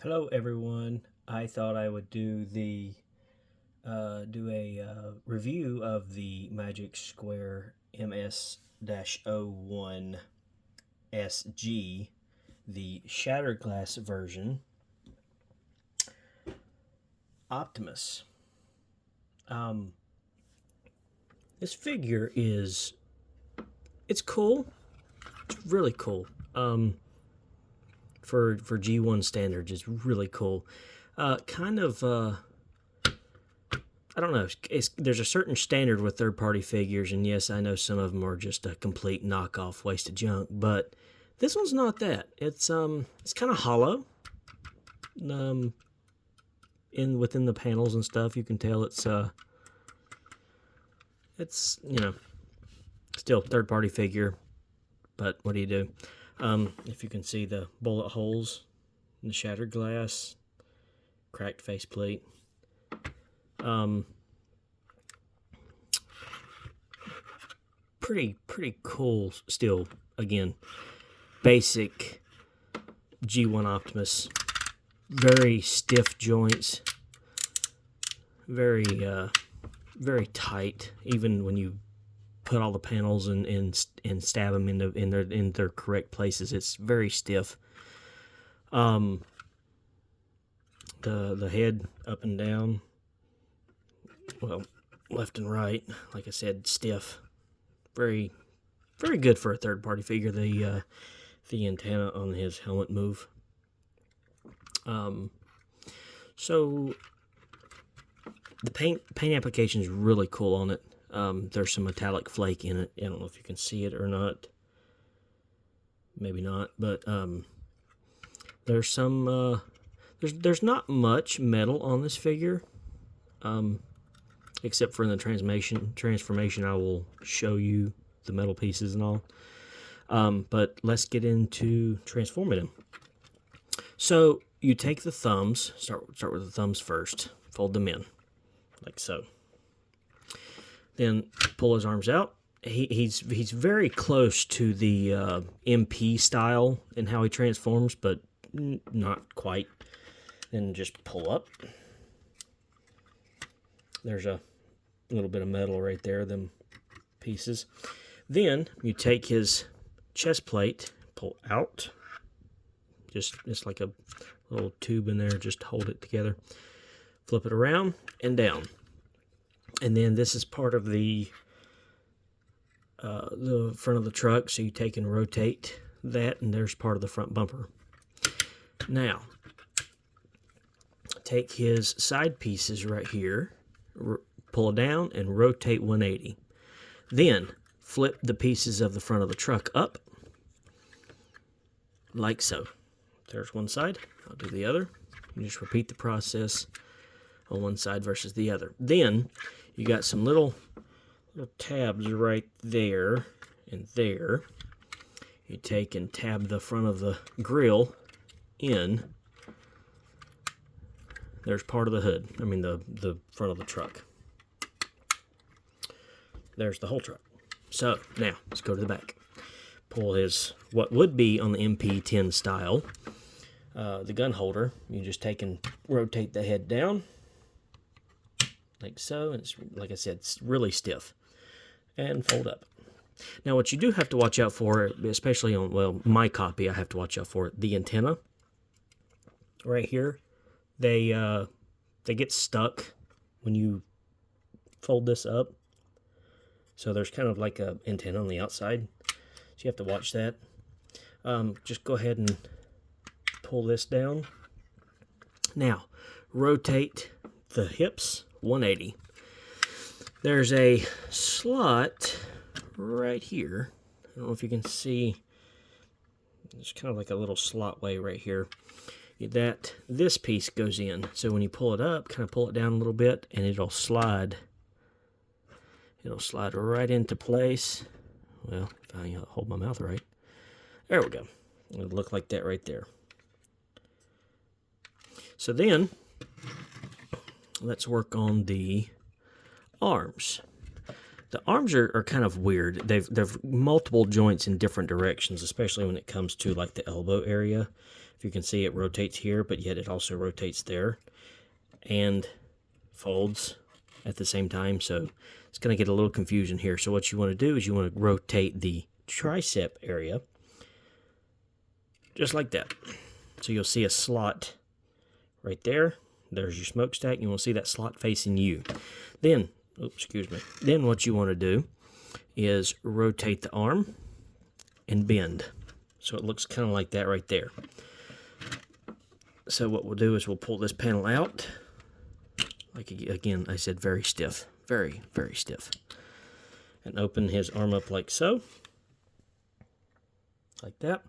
Hello everyone. I thought I would do a review of the Magic Square MS-01SG, the Shattered Glass version, Optimus. Um, this figure it's cool. It's really cool. For G1 standards, it's really cool. I don't know. There's a certain standard with third-party figures, and yes, I know some of them are just a complete knockoff, waste of junk. But this one's not that. It's kind of hollow. Within the panels and stuff, you can tell it's still third-party figure. But what do you do? If you can see the bullet holes in the shattered glass, cracked faceplate. Pretty cool still. Again, basic G1 Optimus. Very stiff joints. Very tight. Even when you put all the panels and stab them in their correct places, it's very stiff. The head up and down, well, left and right, like I said, stiff. Very good for a third party figure. The antenna on his helmet move. So the paint application is really cool on it. There's some metallic flake in it. I don't know if you can see it or not. Maybe not, but there's some there's not much metal on this figure, except for in the transformation. I will show you the metal pieces and all. But let's get into transforming him. So you take the thumbs. Start with the thumbs first. Fold them in, like so. Then pull his arms out. He's very close to the MP style in how he transforms, but not quite. Then just pull up. There's a little bit of metal right there, them pieces. Then you take his chest plate, pull out. Just like a little tube in there, just hold it together. Flip it around and down. And then this is part of the front of the truck, so you take and rotate that, and there's part of the front bumper. Now, take his side pieces right here, pull it down, and rotate 180. Then, flip the pieces of the front of the truck up, like so. There's one side. I'll do the other. You just repeat the process on one side versus the other. Then, you got some little tabs right there and there. You take and tab the front of the grill in. There's part of the hood. I mean the front of the truck. There's the whole truck. So now let's go to the back. Pull his what would be on the MP10 style, the gun holder. You just take and rotate the head down, like so, and it's, like I said, it's really stiff. And fold up. Now, what you do have to watch out for, especially on, well, my copy, I have to watch out for the antenna. Right here, they get stuck when you fold this up. So there's kind of like a antenna on the outside. So you have to watch that. Just go ahead and pull this down. Now, rotate the hips 180. There's a slot right here. I don't know if you can see. It's kind of like a little slot way right here. This piece goes in. So when you pull it up, kind of pull it down a little bit, and it'll slide. It'll slide right into place. Well, if I hold my mouth right. There we go. It'll look like that right there. So then, let's work on the arms. The arms are kind of weird. They've multiple joints in different directions, especially when it comes to like the elbow area. If you can see, it rotates here, but yet it also rotates there and folds at the same time. So it's going to get a little confusion here. So what you want to do is you want to rotate the tricep area just like that. So you'll see a slot right there. There's your smokestack. You want to see that slot facing you. Then, then what you want to do is rotate the arm and bend. So it looks kind of like that right there. So what we'll do is we'll pull this panel out. Like again, I said very stiff. Very, very stiff. And open his arm up like so. Like that.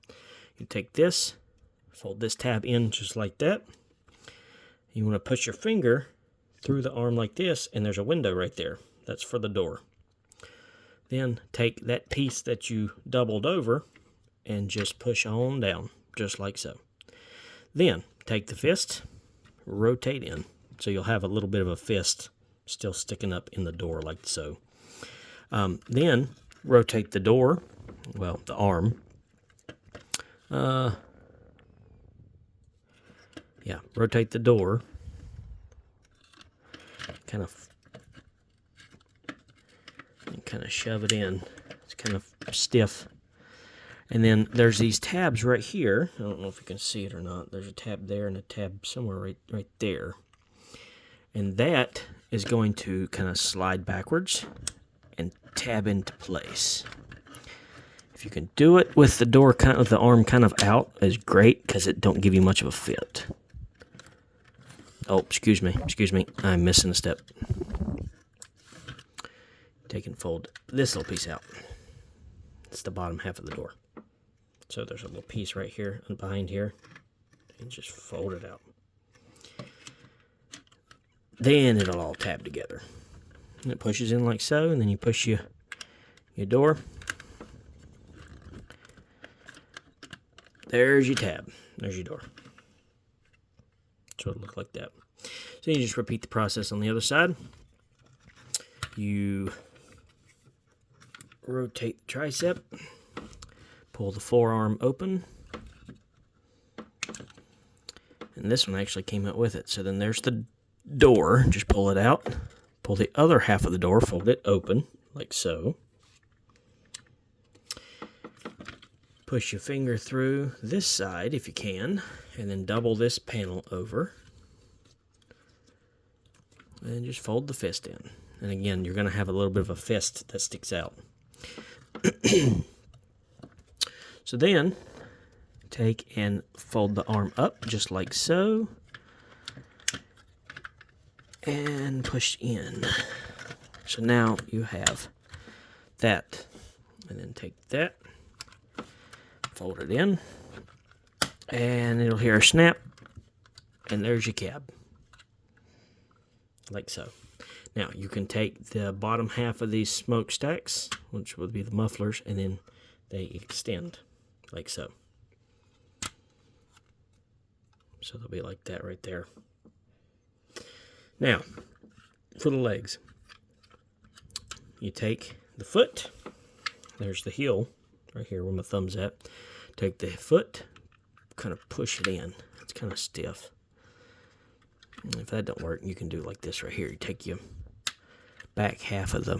You take this, fold this tab in just like that. You want to push your finger through the arm like this, and there's a window right there. That's for the door. Then take that piece that you doubled over and just push on down, just like so. Then take the fist, rotate in. So you'll have a little bit of a fist still sticking up in the door like so. Then rotate the door, well, the arm. Yeah, rotate the door. Kind of shove it in. It's kind of stiff. And then there's these tabs right here. I don't know if you can see it or not. There's a tab there and a tab somewhere right there. And that is going to kind of slide backwards and tab into place. If you can do it with the door kind of the arm kind of out, is great because it don't give you much of a fit. Oh, excuse me, I'm missing a step. Take and fold this little piece out. It's the bottom half of the door. So there's a little piece right here and behind here, and just fold it out. Then it'll all tab together. And it pushes in like so, and then you push your door. There's your tab. There's your door. So it'll look like that. So you just repeat the process on the other side. You rotate the tricep, pull the forearm open, and this one actually came out with it. So then there's the door. Just pull it out, pull the other half of the door, fold it open like so. Push your finger through this side if you can, and then double this panel over. And just fold the fist in. And again, you're going to have a little bit of a fist that sticks out. So then, take and fold the arm up just like so. And push in. So now you have that. And then take that. Fold it in, and it'll hear a snap, and there's your cab, like so. Now you can take the bottom half of these smokestacks, which would be the mufflers, and then they extend, like so. So they'll be like that right there. Now, for the legs, you take the foot, there's the heel, right here where my thumb's at. Take the foot, kind of push it in. It's kind of stiff. And if that don't work, you can do like this right here. You take your back half of the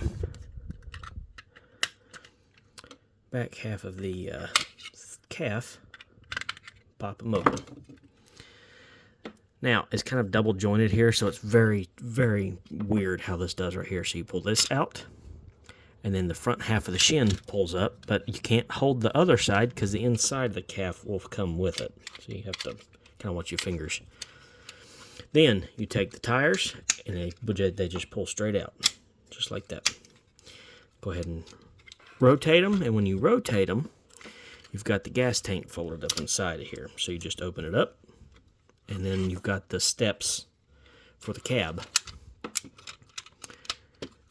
calf, pop them open. Now, it's kind of double jointed here, so it's very, very weird how this does right here. So you pull this out, and then the front half of the shin pulls up, but you can't hold the other side because the inside of the calf will come with it. So you have to kind of watch your fingers. Then you take the tires, and they just pull straight out, just like that. Go ahead and rotate them, and when you rotate them, you've got the gas tank folded up inside of here. So you just open it up, and then you've got the steps for the cab.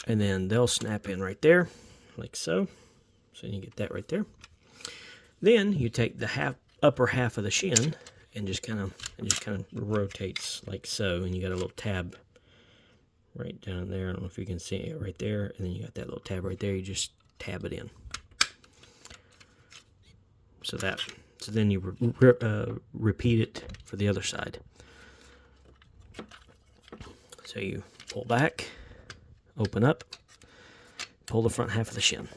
And then they'll snap in right there, like so. So you get that right there. Then you take the upper half of the shin and just kind of rotates like so. And you got a little tab right down there. I don't know if you can see it right there. And then you got that little tab right there. You just tab it in. So that So then you repeat it for the other side. So you pull back, open up, pull the front half of the shin.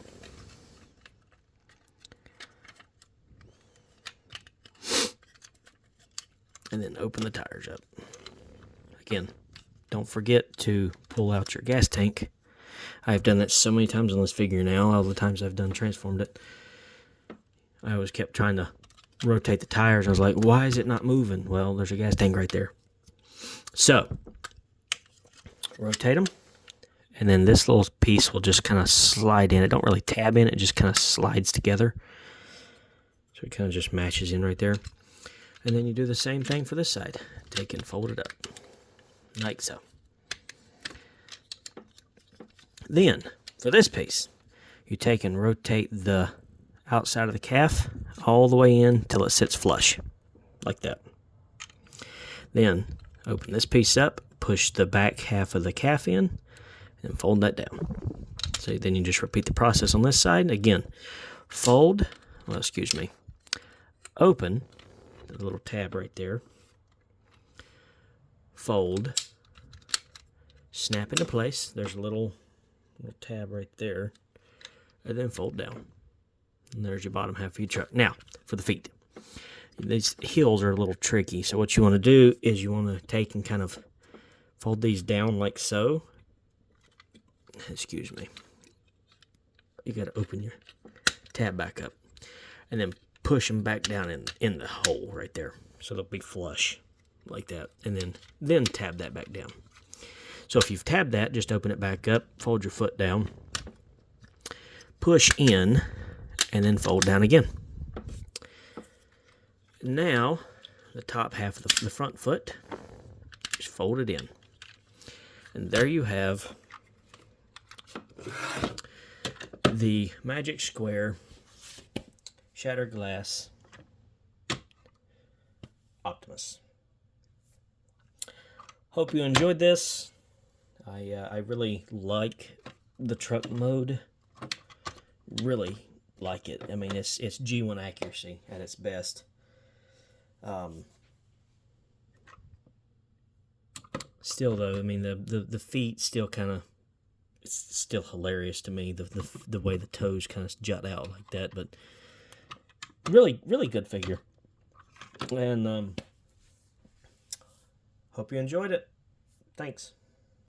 And then open the tires up. Again, don't forget to pull out your gas tank. I've done that so many times on this figure now. All the times I've transformed it, I always kept trying to rotate the tires. I was like, why is it not moving? Well, there's a gas tank right there. So, rotate them. And then this little piece will just kind of slide in. It don't really tab in. It just kind of slides together. So it kind of just matches in right there. And then you do the same thing for this side. Take and fold it up. Like so. Then, for this piece, you take and rotate the outside of the calf all the way in till it sits flush. Like that. Then, open this piece up, push the back half of the calf in, and fold that down. So then you just repeat the process on this side. Again, fold, well, excuse me, open, the little tab right there, fold, snap into place, there's a little tab right there, and then fold down. And there's your bottom half of your truck. Now, for the feet. These heels are a little tricky, so what you want to do is you want to take and kind of fold these down like so. Excuse me. You got to open your tab back up. And then push them back down in the hole right there. So they'll be flush like that. And then tab that back down. So if you've tabbed that, just open it back up, fold your foot down, push in, and then fold down again. Now, the top half of the front foot is folded in. And there you have the Magic Square Shattered Glass Optimus. Hope you enjoyed this. I really like the truck mode. Really like it. I mean, it's G1 accuracy at its best. Still though, I mean the feet still kind of, it's still hilarious to me, the way the toes kind of jut out like that, but really good figure. And hope you enjoyed it. Thanks.